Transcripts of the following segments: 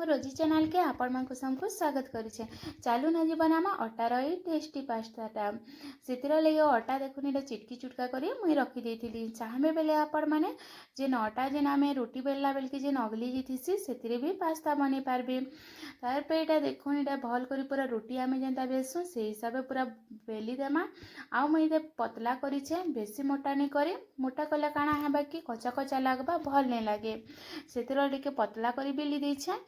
मो रोजी चैनल के आपण मानक सबको स्वागत करुचे। चालू ना जीवन आम अटार ये टेस्टी पास्ताटा से लगे अटा देखुन ये चिटकी चुटका कर मुई रखी चाहे बेले आपण मैंने जेन अटा जेन आम रोटी बेलला बेल के जेन अगली जीसी से भी पास्ता बन पारे। तार पे यहाँ देखुन ये भल कर पूरा रोटी आम जेनता बेसू से हिसाब से पूरा बेली देमा। आउ मुझे पतला करें बेसी मोटा नहीं करे, मोटा कले काଣା है कि कचा कचा लगवा भल नहीं लगे से पतला कर बेली देछे।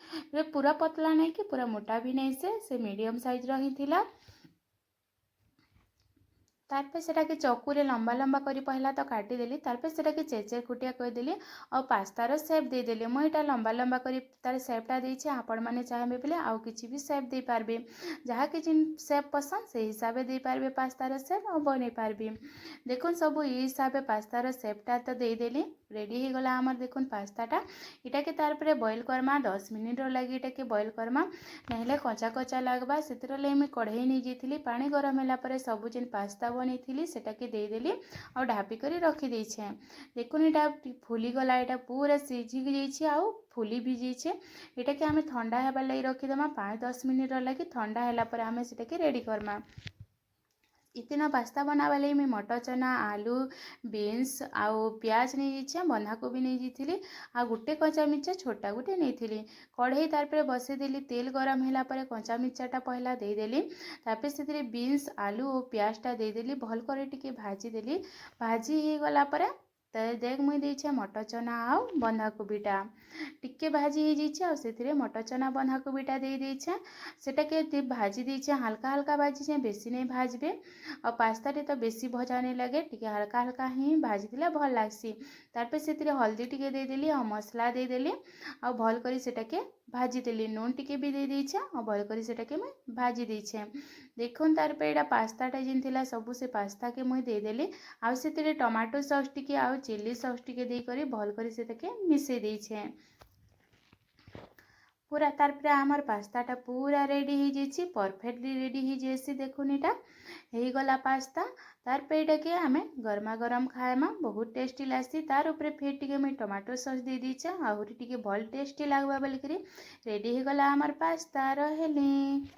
पूरा पतला नहीं कि पूरा मोटा भी नहीं से मीडियम साइज रही थिला। तारपर सेटा के चकुरे लंबा लंबा करी पहला तो काटिदेली, तारपर सेटा के चेचे कुटिया करदेली और पास्तार सेप देदेली। मुझे यहाँ लंबा लंबा करी तार सेपटा देछे, आपण माने चाहे बोले आउ किछि भी सेप दे पारबे, जहाँ कि जिन सेप पसंद से हिसाब से दे पारबे पास्तार सेप और बने पारबे। देखुन सब ये हिसाब से पास्तार सेपटा तो देदेली, रेडी हो गला आमर। देखुन पास्ताटा इटा के तारपर बॉयल करमा 10 मिनिट लगी इटा के बॉयल करमा, नहले कचा कचा लगवा से कढ़ई नहीं जाइली। पानी गरम होला परे सब जेन पास्ता बनी सेटा के देदेली और ढापी कर रखी देछे। देखुन यहाँ फुली गला, यहाँ पूरा सीझी जाइए आउ फुली भी जाइए। यहाँ के आम ठंडा होबार लगी रखीदमा 5-10 मिनिट लगी। ठंडा होला पर आम से रेडी करमा। इतना पास्ता बनावा लगी मैं मटर चना आलू बीन्स आउ प्याज नहीं जाइए, बंधाकोबी नहीं जाइली आ गोटे कंचा मिर्चा छोटा गोटे नहीं थी। कढ़ई तार बसईदेली, तेल गरम होला पर कंचा मिर्चाटा पहला देदेली, तापर से बीन्स आलू और प्याजटा देदेली, भल कर टिके भाजीदेली। भाजी हो गला पर देख मुई देछे मटर चना आउ बंधाकोबीटा टिके भाजी हो जाइए से मटर चना बंधाकोबीटा दे देछे। सेटा के भाजी देछे, हल्का हल्का भाजी बेसी नहीं भाजबे और पास्ता तो बेसी भजा नहीं लगे, टिके हल्का हल्का ही भाजी देले भल लागसी। तारपर से हल्दी टिके देदेली और मसला देदेली और भल करी सेटा के भाजी देली। नून टिके भी दे देछे और भल करी सेटा के मैं भाजी देछे। देखुन तार पे एटा पास्ताटा जिन थिला सबु से पास्ता के मुई देदेली आउ से टमाटो सॉस टिके आउ चिली सॉस टिके दे करी भल करी सेटा के मिसई देछे। पूरा तार आमर पास्ताटा पूरा रेडी हो जाइए, परफेक्टली रेडी हो जाइए। देखुन यहाँ हो गला पास्ता। तार पे यहाँ के आम गरमा गरम खाएमा बहुत टेस्टी लासी। तार उपरे फिर टिके मुई टमाटो सॉस दे दीचे आहरी टिके भल टेस्टी लगवा बोलिक रेडी हो गला आमर पास्ता। रहेली।